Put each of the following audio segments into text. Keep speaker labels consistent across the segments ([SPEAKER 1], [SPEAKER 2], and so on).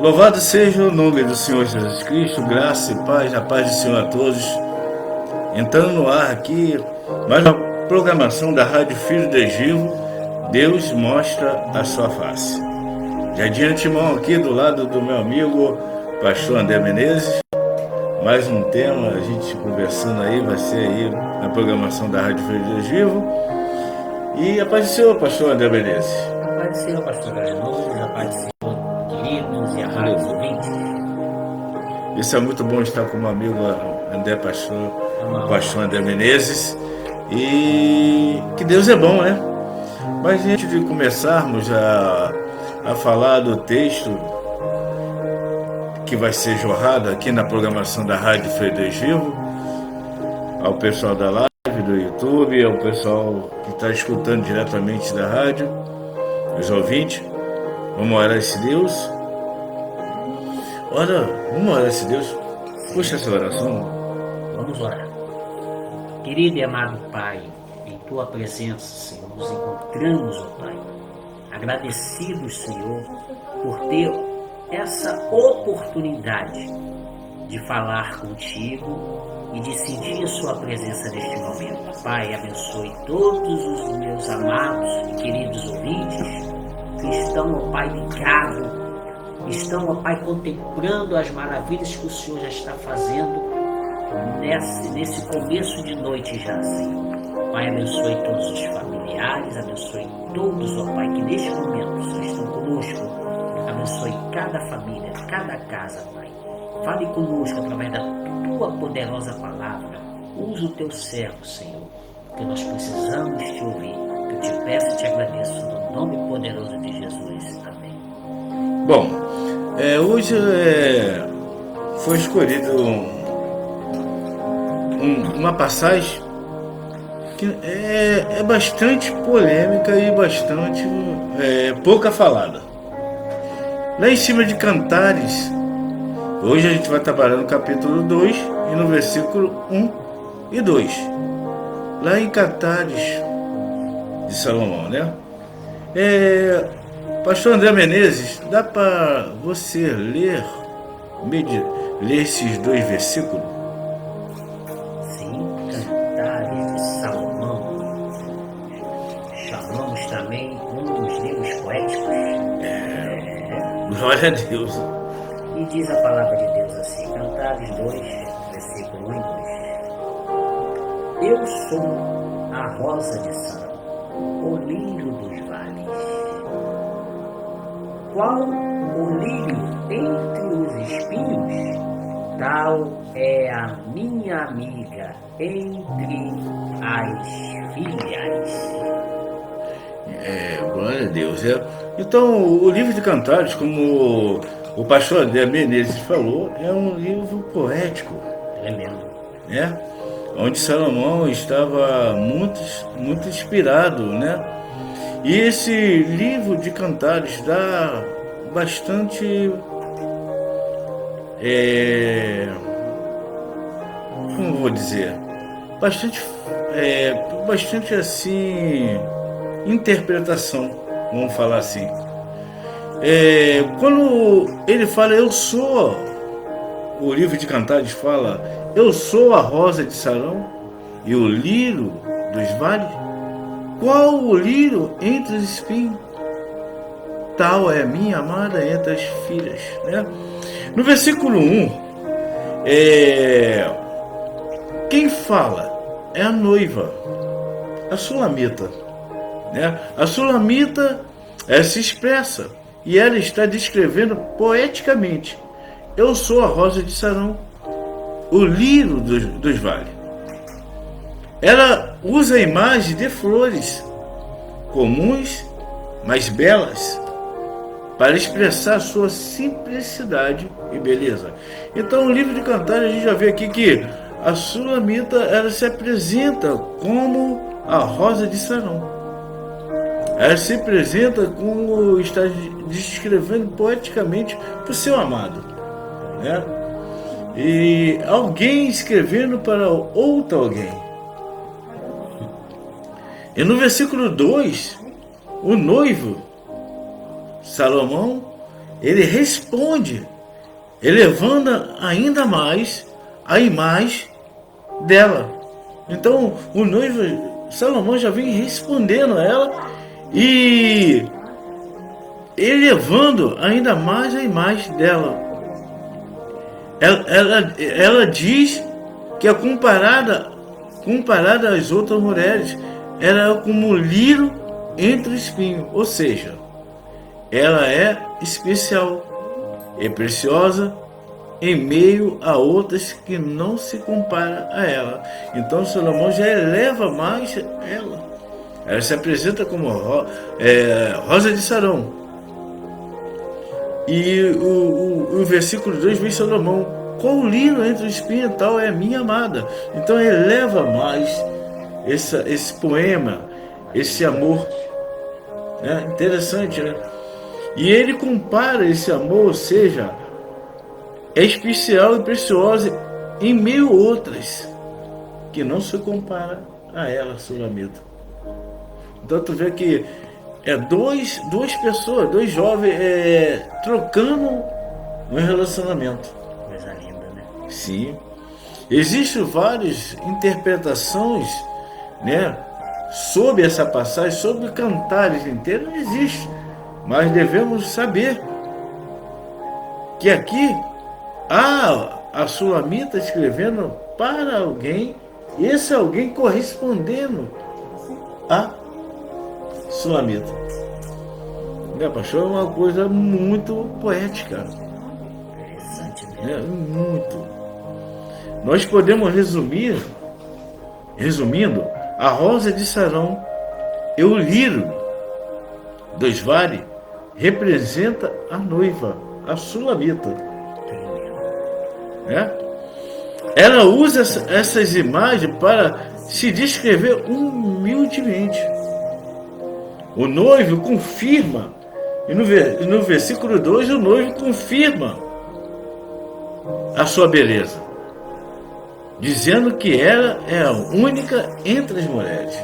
[SPEAKER 1] Louvado seja o nome do Senhor Jesus Cristo, graça e paz, a paz do Senhor a todos. Entrando no ar aqui, mais uma programação da Rádio Filho de Gil, Deus mostra a sua face. Já de antemão aqui do lado do meu amigo, pastor André Menezes, mais um tema, a gente conversando aí, vai ser aí na programação da Rádio Filho de Gil. E a paz do Senhor, pastor André Menezes.
[SPEAKER 2] A paz do Senhor, pastor Granulhos, a paz do Senhor, queridos e amados ouvintes.
[SPEAKER 1] Isso é muito bom estar com o meu amigo André o pastor André Menezes. E que Deus é bom, né? Mas antes de começarmos a falar do texto que vai ser jorrado aqui na programação da Rádio Frederico, ao pessoal da live, do YouTube, ao pessoal que está escutando diretamente da rádio, os ouvintes, vamos orar esse Deus. Vamos orar esse Deus. Puxa essa oração.
[SPEAKER 2] Vamos orar. Querido e amado Pai, em Tua presença, Senhor, nos encontramos, ó Pai, agradecidos, Senhor, por ter essa oportunidade de falar contigo e de sentir a Sua presença neste momento. Pai, abençoe todos os meus amados e queridos ouvintes que estão, ó Pai, ligados, estão, ó Pai, contemplando as maravilhas que o Senhor já está fazendo nesse começo de noite já, Senhor. Pai, abençoe todos os familiares, abençoe todos, ó Pai, que neste momento Senhor, estão conosco. Abençoe cada família, cada casa, Pai. Fale conosco através da Tua poderosa palavra. Use o Teu servo, Senhor, porque nós precisamos Te ouvir. Eu Te peço e Te agradeço no nome poderoso de Jesus. Amém.
[SPEAKER 1] Bom, hoje foi escolhido uma passagem que é bastante polêmica e bastante pouca falada. Lá em cima de Cantares, hoje a gente vai trabalhar no capítulo 2 e no versículo 1 e 2. Lá em Cantares de Salomão, né? Pastor André Menezes, dá para você ler esses dois versículos?
[SPEAKER 2] Sim, Cantares de Salomão. Chamamos também um dos livros poéticos.
[SPEAKER 1] Glória a Deus.
[SPEAKER 2] E diz a palavra de Deus assim, Cantares 2, versículo 1 e 2. Eu sou a rosa de Sarão, o lírio dos vales. Qual o lírio entre os espinhos, tal é a minha amiga entre as filhas.
[SPEAKER 1] Glória a Deus. Então, o livro de Cantares, como o pastor André Menezes falou, é um livro poético.
[SPEAKER 2] Tremendo.
[SPEAKER 1] Né? Onde Salomão estava muito inspirado, né? E esse livro de Cantares dá bastante, como vou dizer, bastante assim, interpretação, vamos falar assim. Quando ele fala, o livro de Cantares fala, eu sou a rosa de Sarão e o lírio dos vales. Qual o lírio entre os espinhos? Tal é minha amada entre as filhas. Né? No versículo 1, quem fala é a noiva, a sulamita. Né? A sulamita se expressa e ela está descrevendo poeticamente: eu sou a rosa de Sarão, o lírio dos vales. Ela usa a imagem de flores comuns, mas belas, para expressar sua simplicidade e beleza. Então, no livro de Cantares, a gente já vê aqui que a sulamita ela se apresenta como a rosa de Sarão. Ela se apresenta como está descrevendo poeticamente para o seu amado, né? E alguém escrevendo para outro alguém. E no versículo 2, o noivo, Salomão, ele responde, elevando ainda mais a imagem dela. Então o noivo Salomão já vem respondendo a ela e elevando ainda mais a imagem dela. Ela diz que é comparada às outras mulheres, era como lírio entre o espinho, ou seja, ela é especial, é preciosa em meio a outras que não se compara a ela. Então Salomão já eleva mais ela. Ela se apresenta como Rosa de Sarão. E o versículo 2 vem Salomão: qual lírio entre o espinho e tal é a minha amada. Então eleva mais esse poema, esse amor, né? Interessante, né? E ele compara esse amor, ou seja, é especial e preciosa em meio a outras que não se compara a ela, Sulamita. Então tu vê que duas pessoas, dois jovens trocando um relacionamento.
[SPEAKER 2] Coisa linda, né?
[SPEAKER 1] Sim. Existem várias interpretações, né, sobre essa passagem, sobre cantares inteiros, não existe. Mas devemos saber que aqui a Sulamita escrevendo para alguém, e esse alguém correspondendo a Sulamita. Né, pastor? É uma coisa muito poética.
[SPEAKER 2] Interessante,
[SPEAKER 1] Né? Muito. Nós podemos resumindo, a Rosa de Sarão e o lírio dos vales representa a noiva, a Sulamita. Né? Ela usa essas imagens para se descrever humildemente. O noivo confirma, e no versículo 2 o noivo confirma a sua beleza, dizendo que ela é a única entre as mulheres.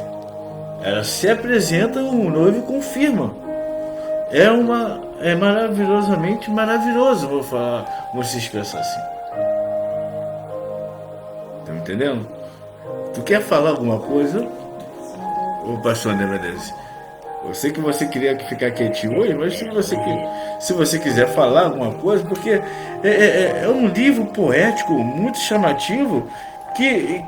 [SPEAKER 1] Ela se apresenta, o noivo confirma. É maravilhosamente maravilhoso, vou se expressar assim. Tá me entendendo? Tu quer falar alguma coisa, ô pastor André Medeiros? Eu sei que você queria ficar quietinho hoje, mas se você quiser falar alguma coisa, porque é um livro poético muito chamativo que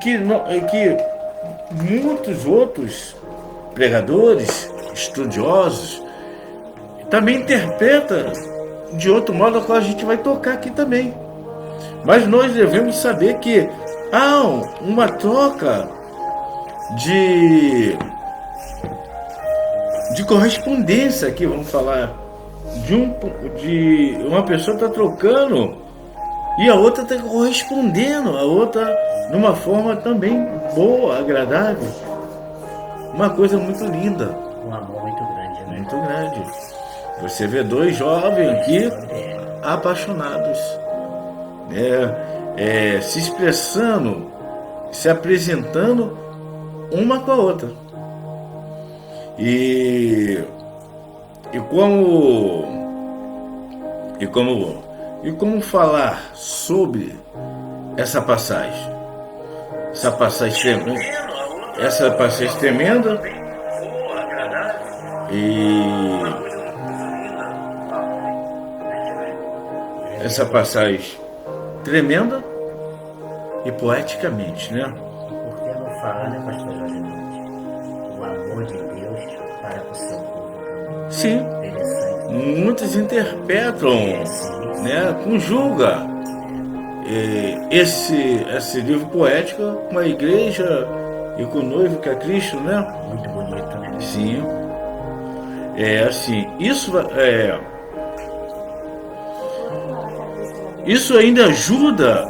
[SPEAKER 1] muitos outros pregadores, estudiosos, também interpretam de outro modo, a qual a gente vai tocar aqui também. Mas nós devemos saber que há uma troca de correspondência aqui, vamos falar, de uma pessoa está trocando e a outra está correspondendo, a outra numa forma também boa, agradável. Uma coisa muito linda.
[SPEAKER 2] Um amor muito grande, né?
[SPEAKER 1] Muito grande. Você vê dois jovens aqui apaixonados, se expressando, se apresentando uma com a outra. E como falar sobre essa passagem? Essa passagem tremenda e essa passagem tremenda e poeticamente, né?
[SPEAKER 2] Por que não falar, né, pastor Jorge? O amor de Deus para o seu povo.
[SPEAKER 1] Sim.
[SPEAKER 2] Interessante.
[SPEAKER 1] Muitos interpretam, né? Conjuga esse livro poético com a igreja e com o noivo que é Cristo, né?
[SPEAKER 2] Muito bonito, né?
[SPEAKER 1] Sim. Assim, isso ainda ajuda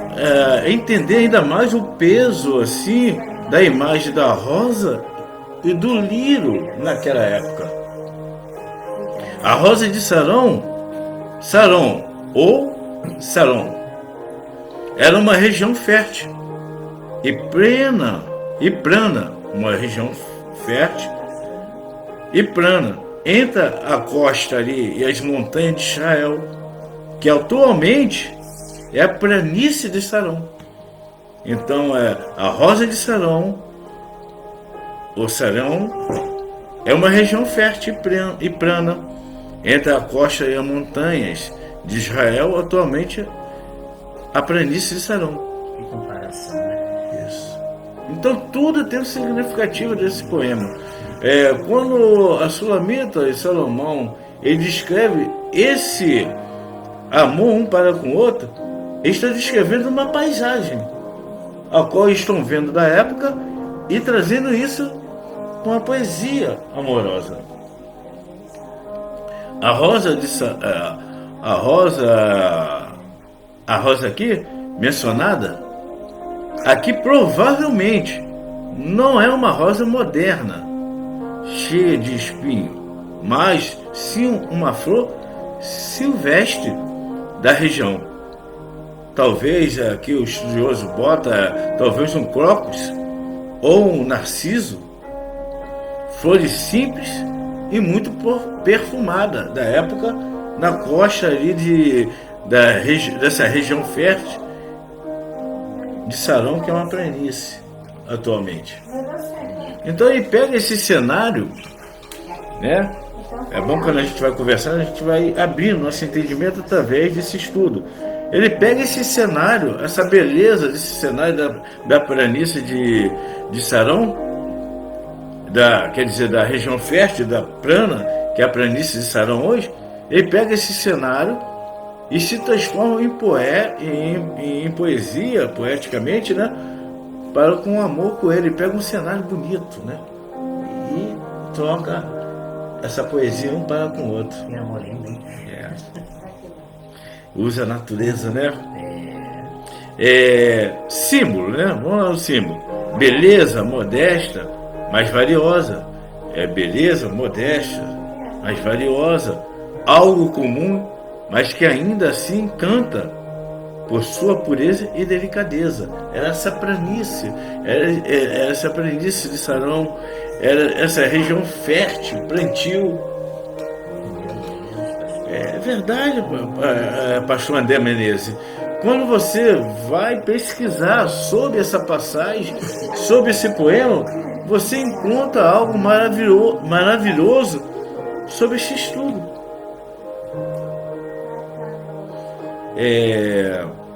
[SPEAKER 1] a entender ainda mais o peso assim da imagem da rosa e do lírio naquela época. A Rosa de Sarão era uma região fértil e plana, uma região fértil e plana entre a costa ali e as montanhas de Israel, que atualmente é a planície de Sarão. Então é a Rosa de Sarão, o Sarão, é uma região fértil e plana entre a costa e as montanhas de Israel, atualmente a planície de Sarão.
[SPEAKER 2] Que comparação, né?
[SPEAKER 1] Isso. Então tudo tem um significativo desse poema. Quando a Sulamita e Salomão ele descreve esse amor um para com o outro, ele está descrevendo uma paisagem, a qual estão vendo da época e trazendo isso com a poesia amorosa. A rosa aqui mencionada, aqui provavelmente não é uma rosa moderna, cheia de espinho, mas sim uma flor silvestre da região. Talvez aqui o estudioso bota talvez um crocus ou um narciso, flores simples e muito perfumada da época, na costa ali dessa região fértil de Sarão, que é uma planície atualmente. Então ele pega esse cenário, né? É bom que quando a gente vai conversando, a gente vai abrindo nosso entendimento através desse estudo. Ele pega esse cenário, essa beleza desse cenário da planície de Sarão, quer dizer, da região fértil, da plana, que é a planície de Sarão hoje. Ele pega esse cenário e se transforma em poesia, poeticamente, né? Para com o amor com ele. Ele pega um cenário bonito, né? E troca essa poesia um para com o outro.
[SPEAKER 2] Que amor lindo, hein?
[SPEAKER 1] Usa a natureza, né? Símbolo, né? Vamos lá, o símbolo. Beleza, modesta, mas valiosa. Beleza, modesta, mas valiosa. Algo comum, mas que ainda assim encanta por sua pureza e delicadeza. Era essa planície, era essa planície de Sarão, era essa região fértil, plantio. É verdade, pastor André Menezes. Quando você vai pesquisar sobre essa passagem, sobre esse poema, você encontra algo maravilhoso sobre esse estudo.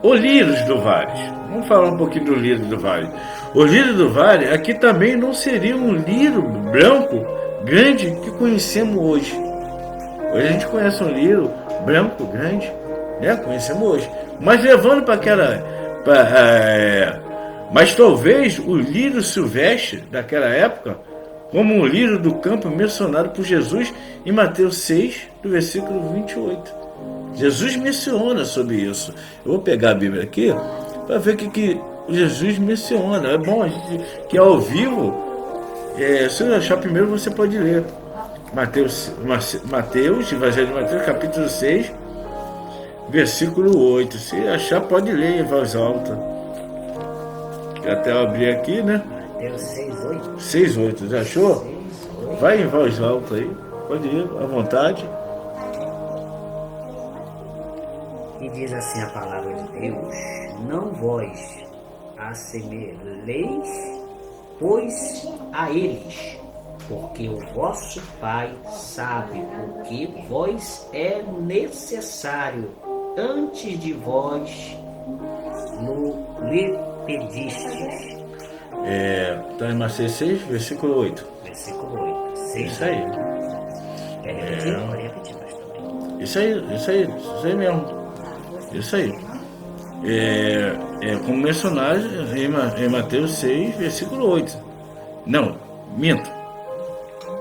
[SPEAKER 1] O Lírios do Vale. Vamos falar um pouquinho do Lírio do Vale. O Lírio do Vale aqui também não seria um lírio branco grande que conhecemos hoje. Hoje a gente conhece um lírio branco grande, né? Conhecemos hoje. Mas levando para aquela... mas talvez o lírio silvestre daquela época, como um lírio do campo mencionado por Jesus em Mateus 6, do versículo 28. Jesus menciona sobre isso. Eu vou pegar a Bíblia aqui para ver o que Jesus menciona. É bom a gente que é ao vivo. Se eu achar primeiro, você pode ler. Mateus, Evangelho de Mateus, capítulo 6, versículo 8. Se achar, pode ler em voz alta. Até eu abrir aqui, né?
[SPEAKER 2] Mateus 6:8.
[SPEAKER 1] 6:8. Já achou? Vai em voz alta aí. Pode ir, à vontade.
[SPEAKER 2] E diz assim a palavra de Deus: não vós assemelheis, pois a eles, porque o vosso Pai sabe o que vós é necessário antes de vós lhe pedistes.
[SPEAKER 1] Está em Mateus 6, versículo 8.
[SPEAKER 2] Versículo 8. 6.
[SPEAKER 1] Isso aí.
[SPEAKER 2] Quer repetir? Pode repetir, pastor.
[SPEAKER 1] Isso aí mesmo. Isso aí. Como mencionado em Mateus 6, versículo 8. Não, minto.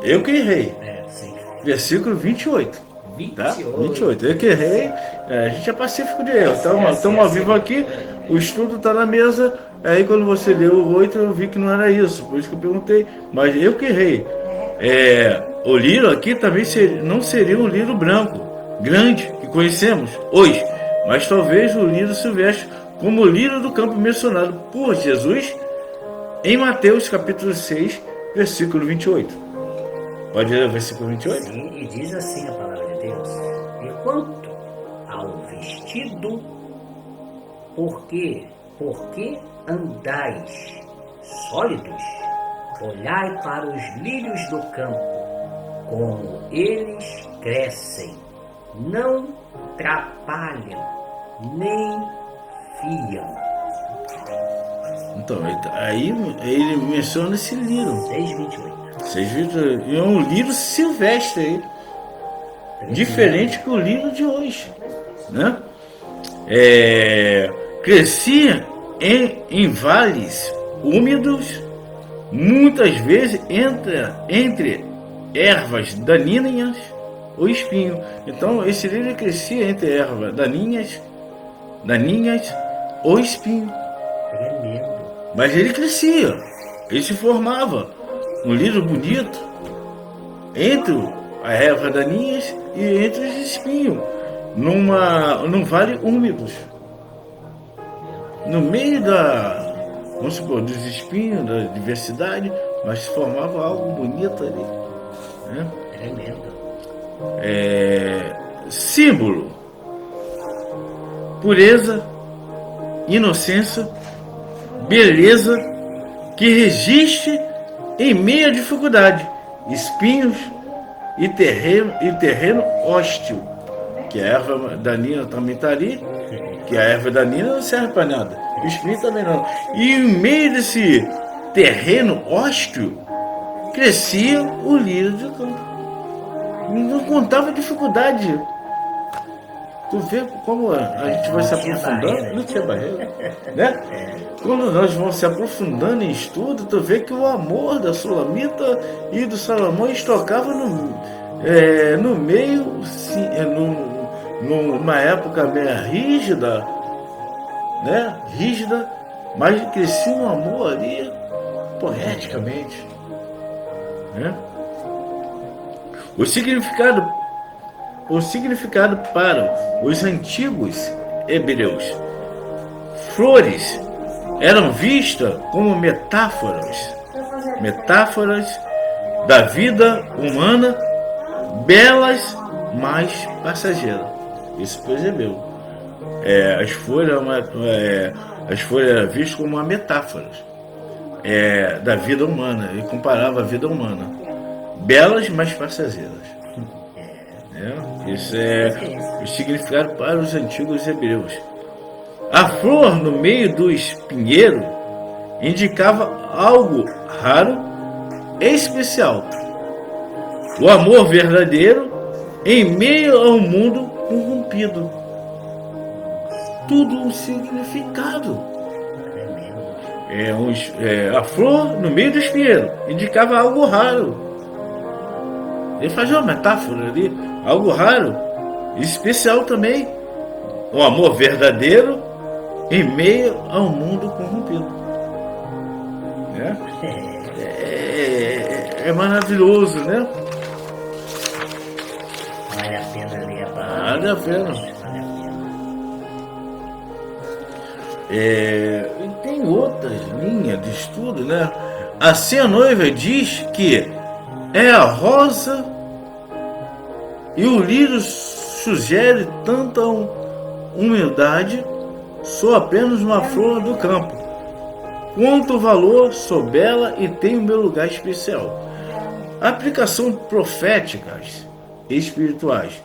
[SPEAKER 1] Eu que errei.
[SPEAKER 2] Sim.
[SPEAKER 1] Versículo 28.
[SPEAKER 2] 28.
[SPEAKER 1] Tá? 28. Eu que errei. A gente é pacífico de erro. Estamos ao vivo aqui. O estudo está na mesa. Aí quando você leu o 8, eu vi que não era isso. Por isso que eu perguntei. Mas eu que errei. O lírio aqui também não seria um lírio branco, grande, que conhecemos hoje. Mas talvez o lírio silvestre, como o lírio do campo mencionado por Jesus em Mateus capítulo 6, versículo 28. Pode ler o versículo 28?
[SPEAKER 2] Sim, e diz assim a palavra de Deus: e quanto ao vestido, porque andais sólidos, olhai para os lírios do campo, como eles crescem, não trapalham, nem fiam.
[SPEAKER 1] Então, aí ele menciona esse lírio.
[SPEAKER 2] 6:28.
[SPEAKER 1] É um lírio silvestre aí. Diferente que o lírio de hoje, né? Crescia em vales úmidos, muitas vezes entre ervas daninhas ou espinho. Então esse lírio crescia entre ervas daninhas ou espinho.
[SPEAKER 2] Tremendo.
[SPEAKER 1] Mas ele crescia, ele se formava um lírio bonito entre as ervas daninhas e entre os espinhos, num vale úmido, no meio vamos supor, dos espinhos, da diversidade, mas se formava algo bonito ali, né?
[SPEAKER 2] Tremendo.
[SPEAKER 1] Símbolo: pureza, inocência, beleza, que resiste em meio à dificuldade, espinhos e terreno hostil, que a erva daninha também está ali, que a erva daninha não serve para nada, o espinho também não. E em meio desse terreno hostil crescia o lírio do campo. Não contava dificuldade. Tu vê como a gente vai se aprofundando, não tinha barreira, né? Quando nós vamos se aprofundando em estudo, tu vê que o amor da Sulamita e do Salomão estocava no meio, numa época meio rígida, né? Rígida, mas crescia um amor ali poeticamente, né? O significado para os antigos hebreus: flores eram vistas como metáforas da vida humana, belas, mas passageiras. Isso percebeu. As folhas eram vistas como uma metáfora da vida humana. Ele comparava a vida humana, belas, mas passageiras. Isso é o significado para os antigos hebreus. A flor no meio do espinheiro indicava algo raro e especial. O amor verdadeiro em meio a um mundo corrompido. Tudo um significado. A flor no meio do espinheiro indicava algo raro. Ele fazia uma metáfora ali, algo raro e especial também. O amor verdadeiro em meio a um mundo corrompido. É maravilhoso, né?
[SPEAKER 2] Vale a pena ler a palavra.
[SPEAKER 1] Vale a pena. E tem outras linhas de estudo, né? Assim a noiva diz que é a rosa e o lírio sugere tanta humildade, sou apenas uma flor do campo. Quanto valor, sou bela e tenho meu lugar especial. Aplicação proféticas e espirituais.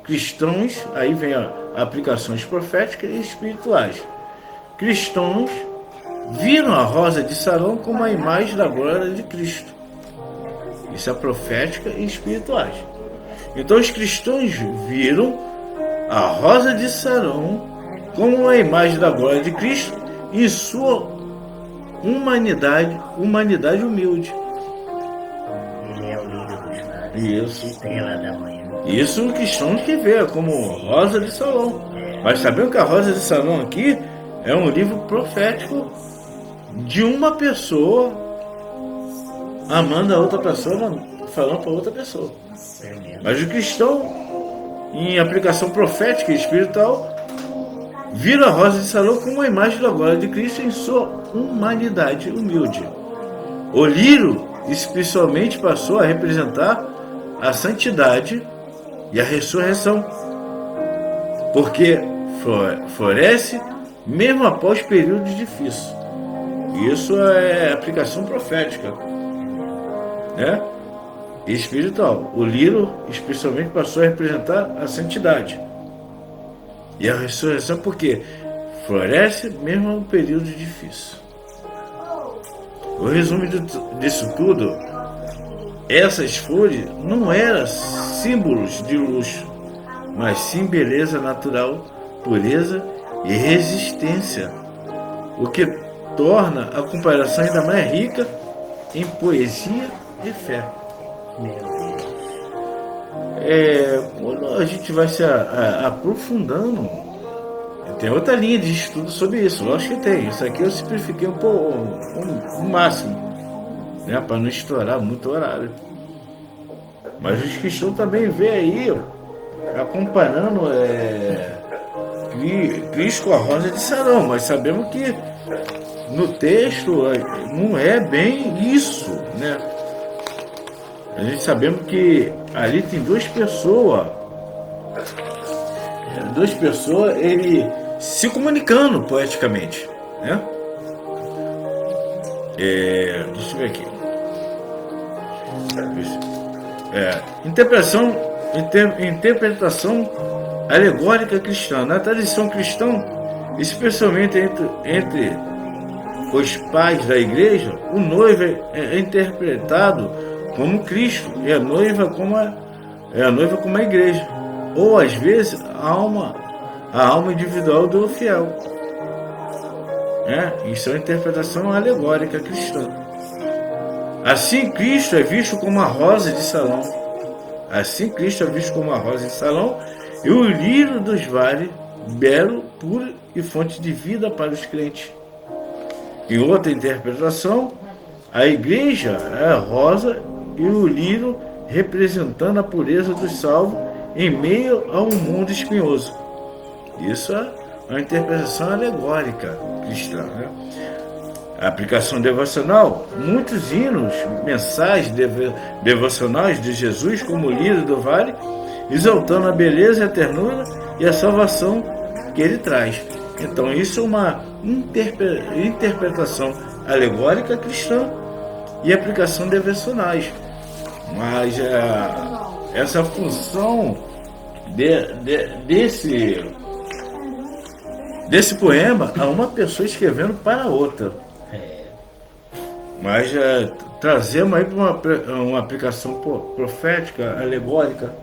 [SPEAKER 1] Cristãos, aí vem aplicações proféticas e espirituais. Cristãos viram a rosa de Sarão como a imagem da glória de Cristo. Isso é profética e espirituais. Então os cristãos viram a rosa de Sarão como uma imagem da glória de Cristo em sua humanidade humilde.
[SPEAKER 2] Ele é o líder dos mares.
[SPEAKER 1] Isso.
[SPEAKER 2] Estrela da manhã.
[SPEAKER 1] Isso o cristão que vê como rosa de Salom. Mas sabemos que a rosa de Salom aqui é um livro profético de uma pessoa amando a outra pessoa, falando para outra pessoa. Mas o cristão, em aplicação profética e espiritual, vira a rosa de Salom como uma imagem da glória de Cristo em sua humanidade humilde. O lírio especialmente passou a representar a santidade e a ressurreição. porque floresce mesmo após períodos difíceis. Isso é aplicação profética, né? E espiritual. O lírio, especialmente, passou a representar a santidade. E a ressurreição, porque floresce mesmo em um período difícil. O resumo disso tudo, essas flores não eram símbolos de luxo, mas sim beleza natural, pureza e resistência, o que torna a comparação ainda mais rica em poesia e fé. Quando a gente vai se aprofundando, tem outra linha de estudo sobre isso, lógico que tem. Isso aqui eu simplifiquei um pouco, o máximo, né, para não estourar muito o horário. Mas os cristãos também vê aí, comparando Cristo com a rosa de Sarão, mas sabemos que no texto não é bem isso, né? A gente sabemos que ali tem duas pessoas ele se comunicando poeticamente, né? Deixa eu ver aqui. Interpretação alegórica cristã. Na tradição cristã, especialmente entre os pais da igreja, o noivo é interpretado como Cristo e a noiva como a igreja, ou às vezes a alma individual do fiel. Isso é uma interpretação alegórica cristã. Assim, Cristo é visto como a rosa de Salão. E o lírio dos vales, belo, puro e fonte de vida para os crentes. Em outra interpretação, a igreja é a rosa e o lírio representando a pureza dos salvos em meio a um mundo espinhoso. Isso é uma interpretação alegórica cristã, né? A aplicação devocional, muitos hinos mensais devocionais de Jesus como o lírio do vale, exaltando a beleza e a ternura e a salvação que ele traz. Então isso é uma interpretação alegórica cristã e aplicação devocionais. Mas essa função desse poema é uma pessoa escrevendo para outra. Mas trazemos aí para uma aplicação profética, alegórica,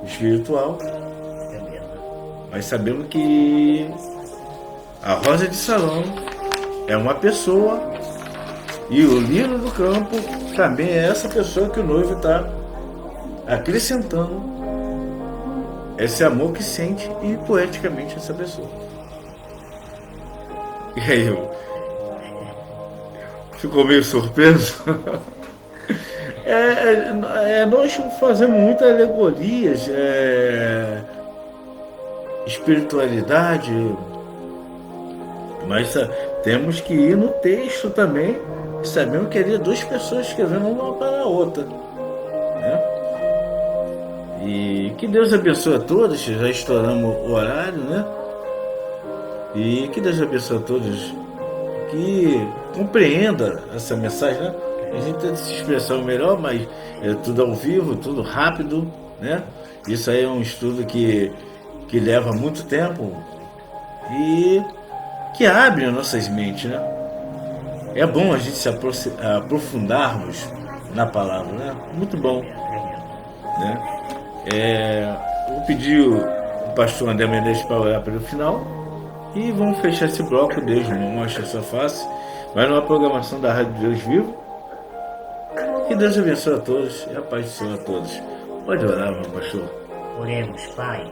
[SPEAKER 1] espiritual. Mas sabemos que a rosa de Salão é uma pessoa e o lírio do campo também é essa pessoa que o noivo está acrescentando esse amor que sente e poeticamente essa pessoa. E aí, ficou meio surpreso? Nós fazemos muitas alegorias, espiritualidade, mas temos que ir no texto também, sabendo que ali duas pessoas escrevendo uma para a outra, né? E que Deus abençoe a todos, já estouramos o horário, né? E que Deus abençoe a todos, que compreenda essa mensagem, né? A gente tenta se expressar melhor, mas é tudo ao vivo, tudo rápido, né? Isso aí é um estudo que leva muito tempo e que abre as nossas mentes, né? É bom a gente se aprofundarmos na palavra, né? Muito bom, né? Vou pedir o pastor André Menezes para orar pelo final e vamos fechar esse bloco. Deus não mostra a sua face, vai numa programação da Rádio Deus Vivo. Que Deus abençoe a todos e a paz do Senhor a todos. Pode orar, meu pastor.
[SPEAKER 2] Oremos, Pai.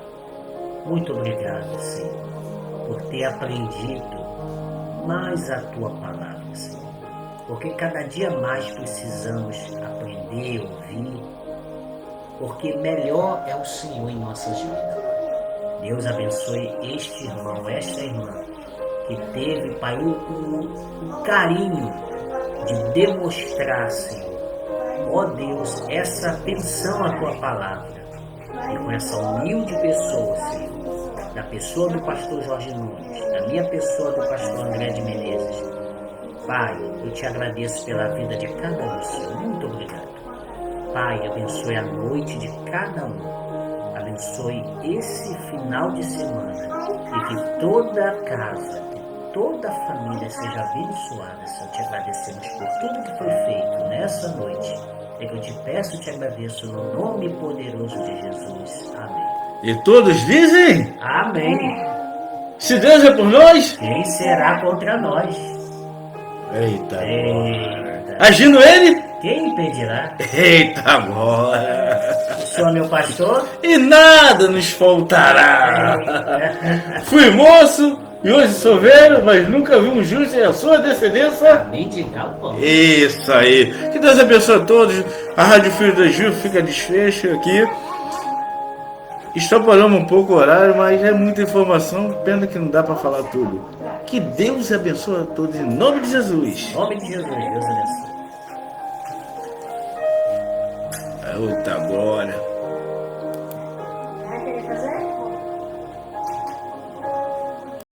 [SPEAKER 2] Muito obrigado, Senhor, por ter aprendido mais a Tua palavra, Senhor. Porque cada dia mais precisamos aprender, ouvir, porque melhor é o Senhor em nossas vidas, Pai. Deus abençoe este irmão, esta irmã, que teve, Pai, o carinho de demonstrar, Senhor, ó Deus, essa atenção à Tua palavra. E com essa humilde pessoa, Senhor, da pessoa do pastor Jorge Nunes, da minha pessoa do pastor André de Menezes. Pai, eu te agradeço pela vida de cada um, Senhor. Muito obrigado. Pai, abençoe a noite de cada um. Abençoe esse final de semana e que toda a casa, toda a família seja abençoada, Senhor. Te agradecemos por tudo que foi feito nessa noite. É que eu te peço e te agradeço no nome poderoso de Jesus. Amém.
[SPEAKER 1] E todos dizem:
[SPEAKER 2] Amém.
[SPEAKER 1] se Deus é por nós,
[SPEAKER 2] Quem será contra nós?
[SPEAKER 1] eita,
[SPEAKER 2] Eita.
[SPEAKER 1] agindo ele,
[SPEAKER 2] Quem impedirá?
[SPEAKER 1] eita agora,
[SPEAKER 2] O Senhor é meu pastor?
[SPEAKER 1] e nada nos faltará. Fui moço e hoje sou velho, mas nunca vi um justo e a sua descendência.
[SPEAKER 2] Mendigar o pão.
[SPEAKER 1] Isso aí. Que Deus abençoe a todos. A Rádio Filho da Ju fica desfecho aqui. Extrapolamos um pouco o horário, mas é muita informação. Pena que não dá para falar tudo. Que Deus abençoe a todos em nome de Jesus.
[SPEAKER 2] Em nome de Jesus, Deus abençoe.
[SPEAKER 1] Outra glória.
[SPEAKER 3] Vai querer fazer?